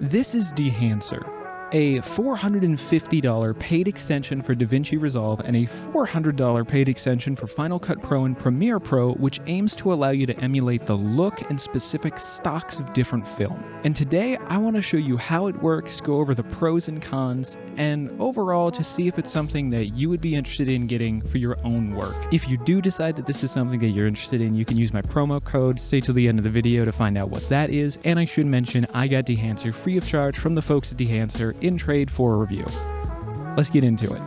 This is Dehancer, a $450 paid extension for DaVinci Resolve and a $400 paid extension for Final Cut Pro and Premiere Pro, which aims to allow you to emulate the look and specific stocks of different film. And today I want to show you how it works, go over the pros and cons, and overall to see if it's something that you would be interested in getting for your own work. If you do decide that this is something that you're interested in, you can use my promo code. Stay till the end of the video to find out what that is. And I should mention, I got Dehancer free of charge from the folks at Dehancer in trade for a review. Let's get into it.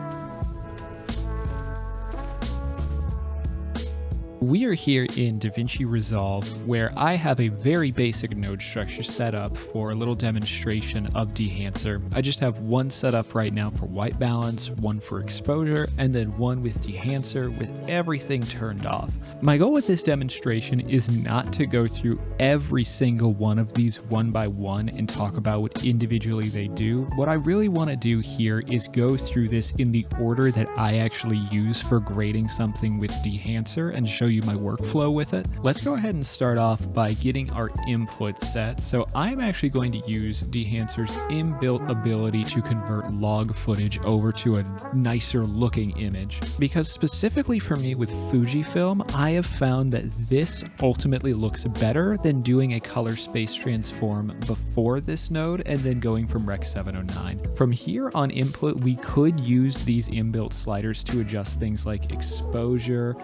We are here in DaVinci Resolve, where I have a very basic node structure set up for a little demonstration of Dehancer. I just have one set up right now for white balance, one for exposure, and then one with Dehancer with everything turned off. My goal with this demonstration is not to go through every single one of these one by one and talk about what individually they do. What I really want to do here is go through this in the order that I actually use for grading something with Dehancer and show you my workflow with it. Let's go ahead and start off by getting our input set. So I'm actually going to use Dehancer's inbuilt ability to convert log footage over to a nicer looking image, because specifically for me with Fujifilm, I have found that this ultimately looks better than doing a color space transform before this node and then going from Rec 709. From here on input, we could use these inbuilt sliders to adjust things like exposure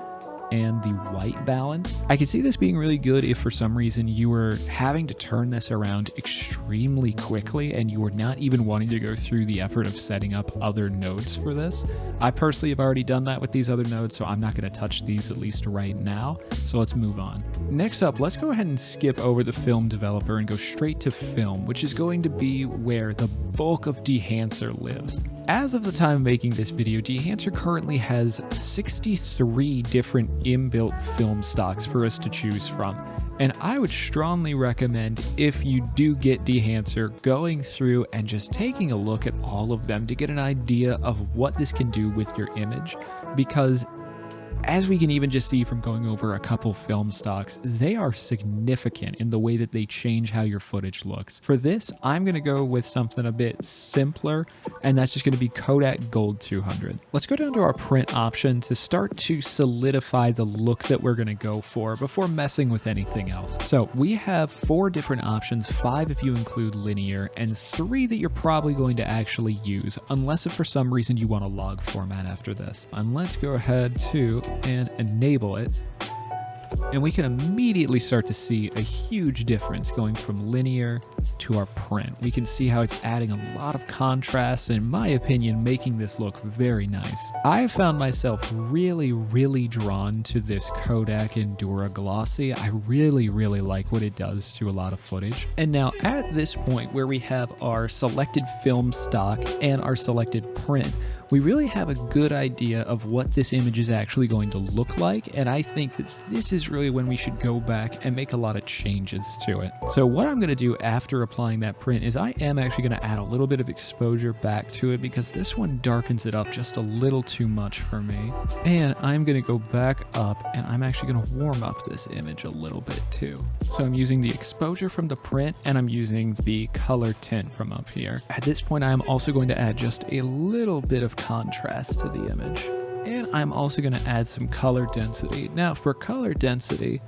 and the white balance. I could see this being really good if for some reason you were having to turn this around extremely quickly and you were not even wanting to go through the effort of setting up other nodes for this. I personally have already done that with these other nodes, so I'm not going to touch these at least right now. So let's move on. Next up, let's go ahead and skip over the film developer and go straight to film, which is going to be where the bulk of Dehancer lives. As of the time of making this video, Dehancer currently has 63 different inbuilt film stocks for us to choose from. And I would strongly recommend, if you do get Dehancer, going through and just taking a look at all of them to get an idea of what this can do with your image, because as we can even just see from going over a couple film stocks, they are significant in the way that they change how your footage looks. For this, I'm going to go with something a bit simpler, and that's just going to be Kodak Gold 200. Let's go down to our print option to start to solidify the look that we're going to go for before messing with anything else. So we have 4 different options, 5 if you include linear, and 3 that you're probably going to actually use, unless if for some reason you want a log format after this. And let's go ahead to and enable it, and we can immediately start to see a huge difference going from linear to our print. We can see how it's adding a lot of contrast and, in my opinion, making this look very nice. I have found myself really drawn to this Kodak Endura Glossy. I really like what it does to a lot of footage. And now at this point where we have our selected film stock and our selected print, we really have a good idea of what this image is actually going to look like, and I think that this is really when we should go back and make a lot of changes to it. So what I'm going to do after applying that print is I am actually going to add a little bit of exposure back to it, because this one darkens it up just a little too much for me. And I'm going to go back up and I'm actually going to warm up this image a little bit too. So I'm using the exposure from the print and I'm using the color tint from up here. At this point, I'm also going to add just a little bit of contrast to the image. And I'm also going to add some color density. Now for color density,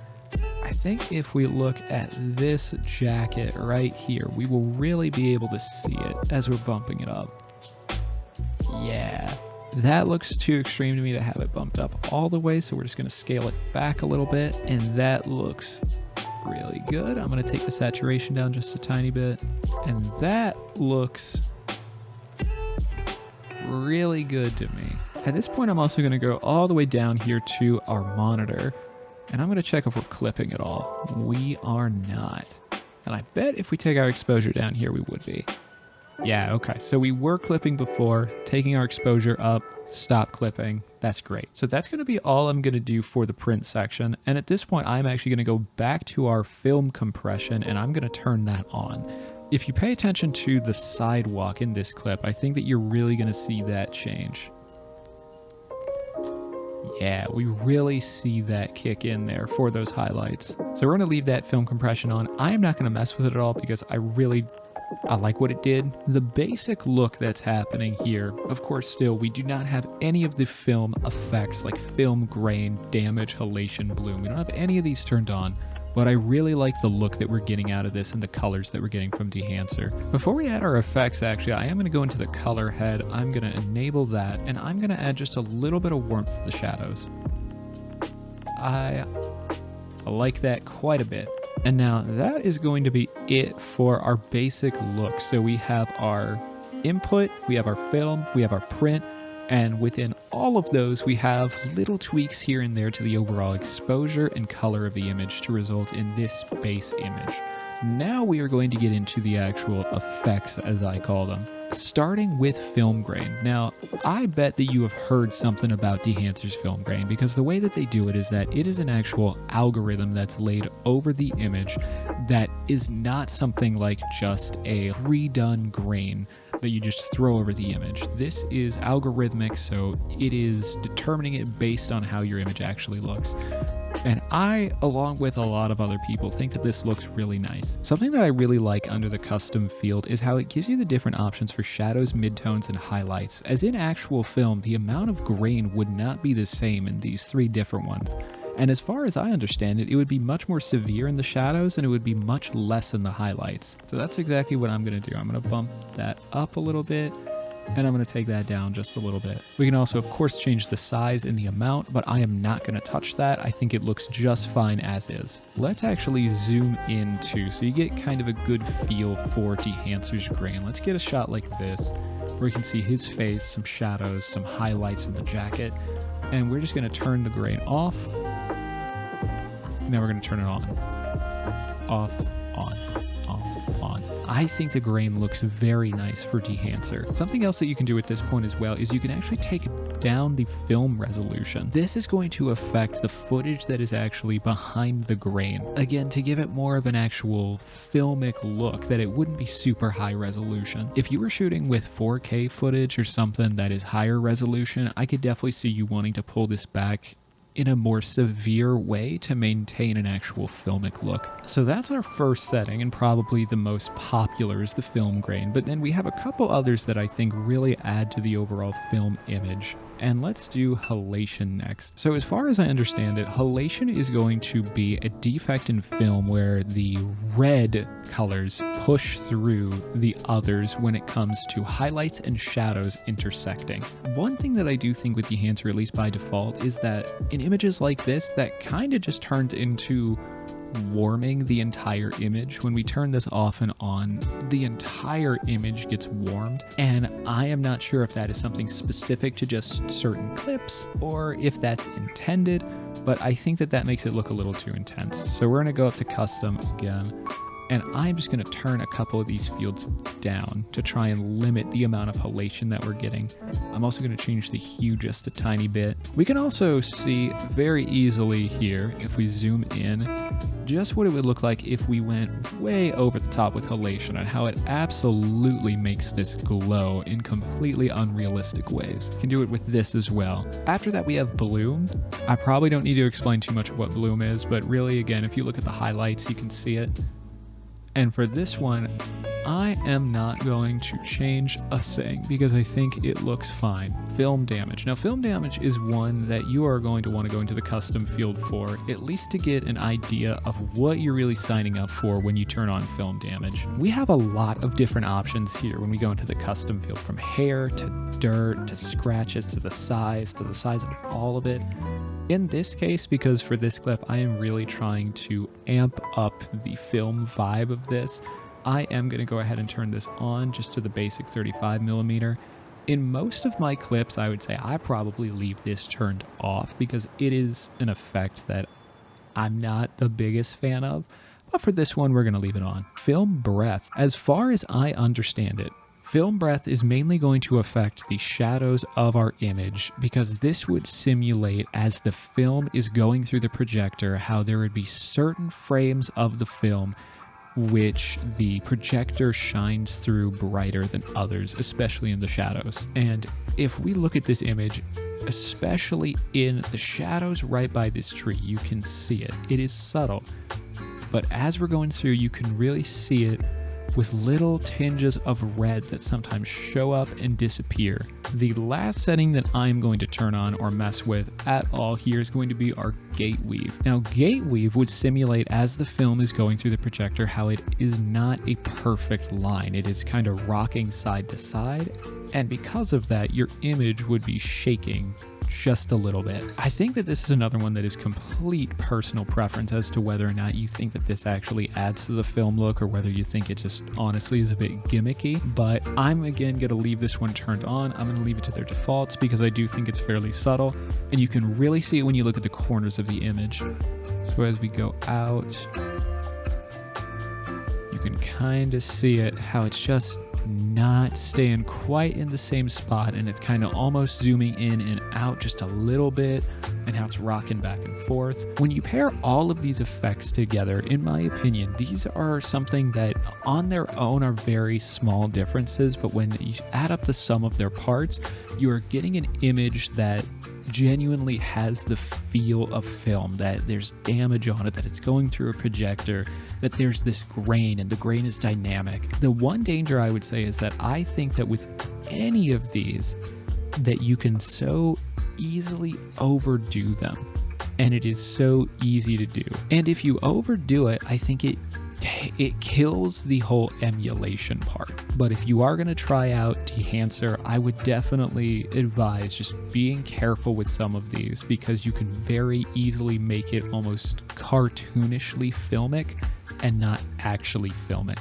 I think if we look at this jacket right here, we will really be able to see it as we're bumping it up. Yeah, that looks too extreme to me to have it bumped up all the way, so we're just going to scale it back a little bit, and that looks really good. I'm going to take the saturation down just a tiny bit, and that looks really good to me. At this point, I'm also going to go all the way down here to our monitor, and I'm going to check if we're clipping at all. We are not. And I bet if we take our exposure down here, we would be. Yeah, okay. So we were clipping before, taking our exposure up, stop clipping. That's great. So that's going to be all I'm going to do for the print section. And at this point, I'm actually going to go back to our film compression, and I'm going to turn that on. If you pay attention to the sidewalk in this clip, I think that you're really going to see that change. Yeah, we really see that kick in there for those highlights. So we're going to leave that film compression on. I am not going to mess with it at all because I really I like what it did. The basic look that's happening here, of course, still, we do not have any of the film effects like film grain, damage, halation, bloom. We don't have any of these turned on, but I really like the look that we're getting out of this and the colors that we're getting from Dehancer. Before we add our effects, actually, I am going to go into the color head. I'm going to enable that, and I'm going to add just a little bit of warmth to the shadows. I like that quite a bit. And now that is going to be it for our basic look. So we have our input, we have our film, we have our print, and within all of those, we have little tweaks here and there to the overall exposure and color of the image to result in this base image. Now we are going to get into the actual effects, as I call them, starting with film grain. Now, I bet that you have heard something about Dehancer's film grain, because the way that they do it is that it is an actual algorithm that's laid over the image that is not something like just a redone grain that you just throw over the image. This is algorithmic, so it is determining it based on how your image actually looks. And I, along with a lot of other people, think that this looks really nice. Something that I really like under the custom field is how it gives you the different options for shadows, midtones, and highlights. As in actual film, the amount of grain would not be the same in these three different ones. And as far as I understand it, it would be much more severe in the shadows and it would be much less in the highlights. So that's exactly what I'm going to do. I'm going to bump that up a little bit, and I'm going to take that down just a little bit. We can also, of course, change the size and the amount, but I am not going to touch that. I think it looks just fine as is. Let's actually zoom in too, so you get kind of a good feel for Dehancer's grain. Let's get a shot like this, where you can see his face, some shadows, some highlights in the jacket, and we're just going to turn the grain off. Now we're going to turn it on. Off, on, off, on. I think the grain looks very nice for Dehancer. Something else that you can do at this point as well is you can actually take down the film resolution. This is going to affect the footage that is actually behind the grain. Again, to give it more of an actual filmic look, that it wouldn't be super high resolution. If you were shooting with 4K footage or something that is higher resolution, I could definitely see you wanting to pull this back in a more severe way to maintain an actual filmic look. So that's our first setting, and probably the most popular is the film grain, but then we have a couple others that I think really add to the overall film image. And let's do halation next. So as far as I understand it, halation is going to be a defect in film where the red colors push through the others when it comes to highlights and shadows intersecting. One thing that I do think with Dehancer, at least by default, is that in images like this, that kind of just turns into warming the entire image. When we turn this off and on, the entire image gets warmed, and I am not sure if that is something specific to just certain clips or if that's intended, but I think that that makes it look a little too intense. So we're going to go up to custom again, and I'm just going to turn a couple of these fields down to try and limit the amount of halation that we're getting. I'm also going to change the hue just a tiny bit. We can also see very easily here, if we zoom in, just what it would look like if we went way over the top with halation, and how it absolutely makes this glow in completely unrealistic ways. You can do it with this as well. After that, we have bloom. I probably don't need to explain too much of what bloom is, but really, again, if you look at the highlights, you can see it. And for this one, I am not going to change a thing because I think it looks fine. Film damage. Now, film damage is one that you are going to want to go into the custom field for, at least to get an idea of what you're really signing up for when you turn on film damage. We have a lot of different options here when we go into the custom field, from hair to dirt to scratches to the size of all of it. In this case, because for this clip, I am really trying to amp up the film vibe of this, I am going to go ahead and turn this on just to the basic 35mm. In most of my clips, I would say I probably leave this turned off because it is an effect that I'm not the biggest fan of. But for this one, we're going to leave it on. Film breath. As far as I understand it, film breath is mainly going to affect the shadows of our image, because this would simulate, as the film is going through the projector, how there would be certain frames of the film which the projector shines through brighter than others, especially in the shadows. And if we look at this image, especially in the shadows right by this tree, you can see it. It is subtle, but as we're going through, you can really see it with little tinges of red that sometimes show up and disappear. The last setting that I'm going to turn on or mess with at all here is going to be our gate weave. Now, gate weave would simulate as the film is going through the projector how it is not a perfect line. It is kind of rocking side to side, and because of that, your image would be shaking just a little bit. I think that this is another one that is complete personal preference as to whether or not you think that this actually adds to the film look or whether you think it just honestly is a bit gimmicky. But I'm again going to leave this one turned on. I'm going to leave it to their defaults because I do think it's fairly subtle, and you can really see it when you look at the corners of the image. So as we go out, you can kind of see it, how it's just not staying quite in the same spot, and it's kind of almost zooming in and out just a little bit, and how it's rocking back and forth. When you pair all of these effects together, in my opinion, these are something that on their own are very small differences, but when you add up the sum of their parts, you are getting an image that genuinely has the feel of film, that there's damage on it, that it's going through a projector, that there's this grain, and the grain is dynamic. The one danger I would say is that I think that with any of these, that you can so easily overdo them, and it is so easy to do. And if you overdo it, I think it kills the whole emulation part. But if you are going to try out Dehancer, I would definitely advise just being careful with some of these, because you can very easily make it almost cartoonishly filmic and not actually filmic.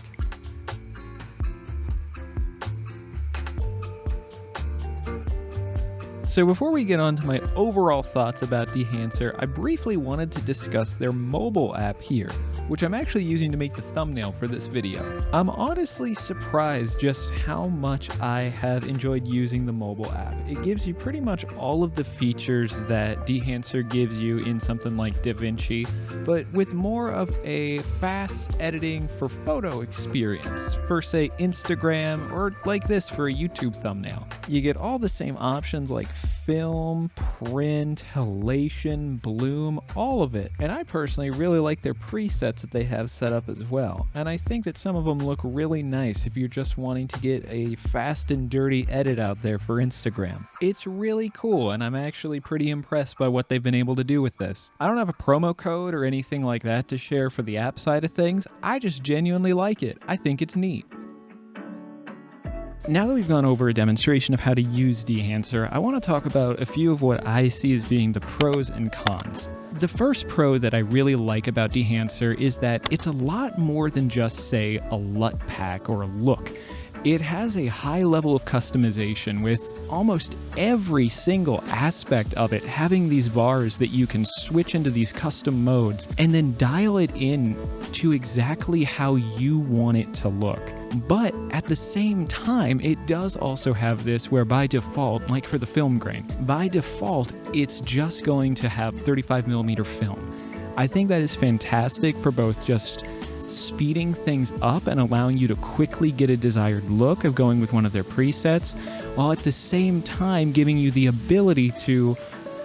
So before we get on to my overall thoughts about Dehancer, I briefly wanted to discuss their mobile app here, which I'm actually using to make the thumbnail for this video. I'm honestly surprised just how much I have enjoyed using the mobile app. It gives you pretty much all of the features that Dehancer gives you in something like DaVinci, but with more of a fast editing for photo experience, for say Instagram, or like this for a YouTube thumbnail. You get all the same options like film, print, halation, bloom, all of it. And I personally really like their presets that they have set up as well. And I think that some of them look really nice if you're just wanting to get a fast and dirty edit out there for Instagram. It's really cool, and I'm actually pretty impressed by what they've been able to do with this. I don't have a promo code or anything like that to share for the app side of things. I just genuinely like it. I think it's neat. Now that we've gone over a demonstration of how to use Dehancer, I want to talk about a few of what I see as being the pros and cons. The first pro that I really like about Dehancer is that it's a lot more than just, say, a LUT pack or a look. It has a high level of customization, with almost every single aspect of it having these bars that you can switch into these custom modes and then dial it in to exactly how you want it to look. But at the same time, it does also have this where by default, like for the film grain, by default, it's just going to have 35mm film. I think that is fantastic for both just speeding things up and allowing you to quickly get a desired look of going with one of their presets, while at the same time giving you the ability to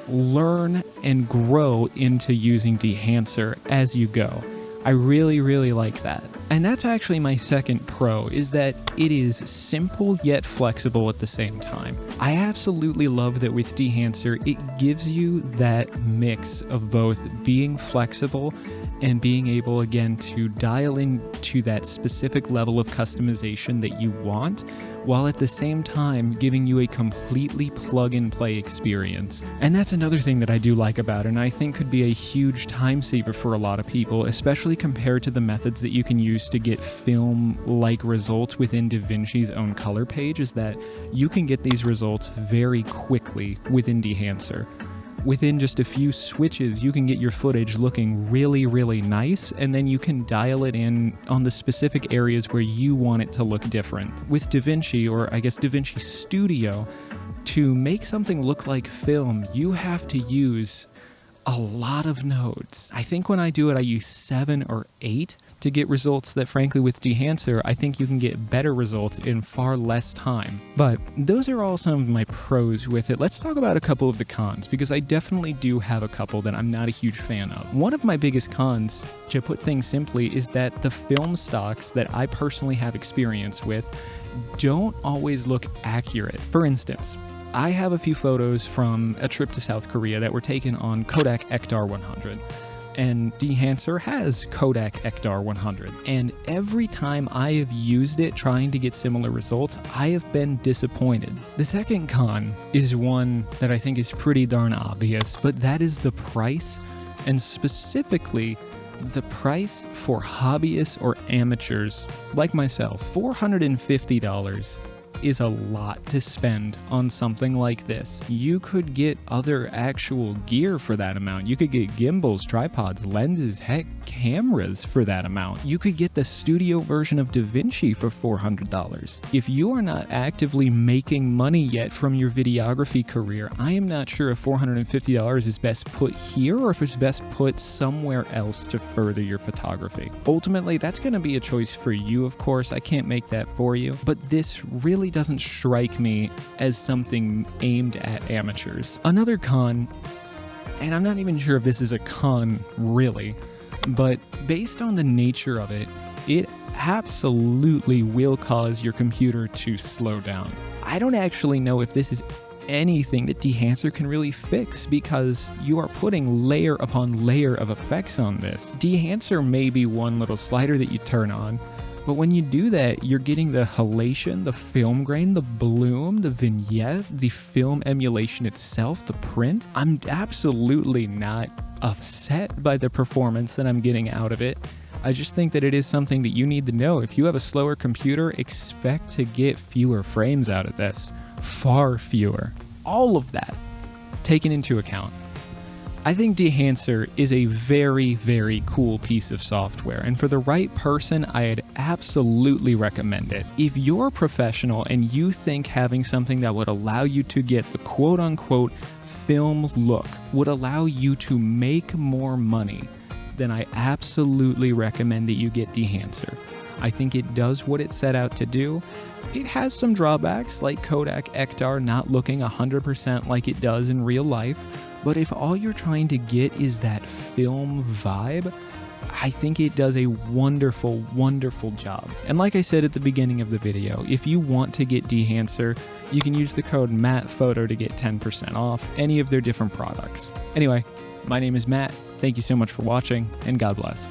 learn and grow into using Dehancer as you go. I really, really like that. And that's actually my second pro, is that it is simple yet flexible at the same time. I absolutely love that with Dehancer, it gives you that mix of both being flexible and being able, again, to dial into that specific level of customization that you want, while at the same time giving you a completely plug-and-play experience. And that's another thing that I do like about it, and I think could be a huge time saver for a lot of people, especially compared to the methods that you can use to get film-like results within DaVinci's own color page, is that you can get these results very quickly within Dehancer. Within just a few switches, you can get your footage looking really, really nice, and then you can dial it in on the specific areas where you want it to look different. With DaVinci, or I guess DaVinci Studio, to make something look like film, you have to use a lot of nodes. I think when I do it, I use 7 or 8, to get results that, frankly, with Dehancer, I think you can get better results in far less time. But those are all some of my pros with it. Let's talk about a couple of the cons, because I definitely do have a couple that I'm not a huge fan of. One of my biggest cons, to put things simply, is that the film stocks that I personally have experience with don't always look accurate. For instance, I have a few photos from a trip to South Korea that were taken on Kodak Ektar 100. And Dehancer has Kodak Ektar 100. And every time I have used it trying to get similar results, I have been disappointed. The second con is one that I think is pretty darn obvious, but that is the price, and specifically the price for hobbyists or amateurs like myself. $450 is a lot to spend on something like this. You could get other actual gear for that amount. You could get gimbals, tripods, lenses, heck, cameras for that amount. You could get the studio version of DaVinci for $400. If you are not actively making money yet from your videography career, I am not sure if $450 is best put here or if it's best put somewhere else to further your photography. Ultimately, that's going to be a choice for you, of course. I can't make that for you, but this really doesn't strike me as something aimed at amateurs. Another con, and I'm not even sure if this is a con really, but based on the nature of it, it absolutely will cause your computer to slow down. I don't actually know if this is anything that Dehancer can really fix, because you are putting layer upon layer of effects on this. Dehancer may be one little slider that you turn on, but when you do that, you're getting the halation, the film grain, the bloom, the vignette, the film emulation itself, the print. I'm absolutely not upset by the performance that I'm getting out of it. I just think that it is something that you need to know. If you have a slower computer, expect to get fewer frames out of this. Far fewer. All of that taken into account. I think Dehancer is a very, very cool piece of software, and for the right person, I'd absolutely recommend it. If you're a professional and you think having something that would allow you to get the quote-unquote film look would allow you to make more money, then I absolutely recommend that you get Dehancer. I think it does what it set out to do. It has some drawbacks, like Kodak Ektar not looking 100% like it does in real life, but if all you're trying to get is that film vibe, I think it does a wonderful, wonderful job. And like I said at the beginning of the video, if you want to get Dehancer, you can use the code MattPhoto to get 10% off any of their different products. Anyway, my name is Matt. Thank you so much for watching, and God bless.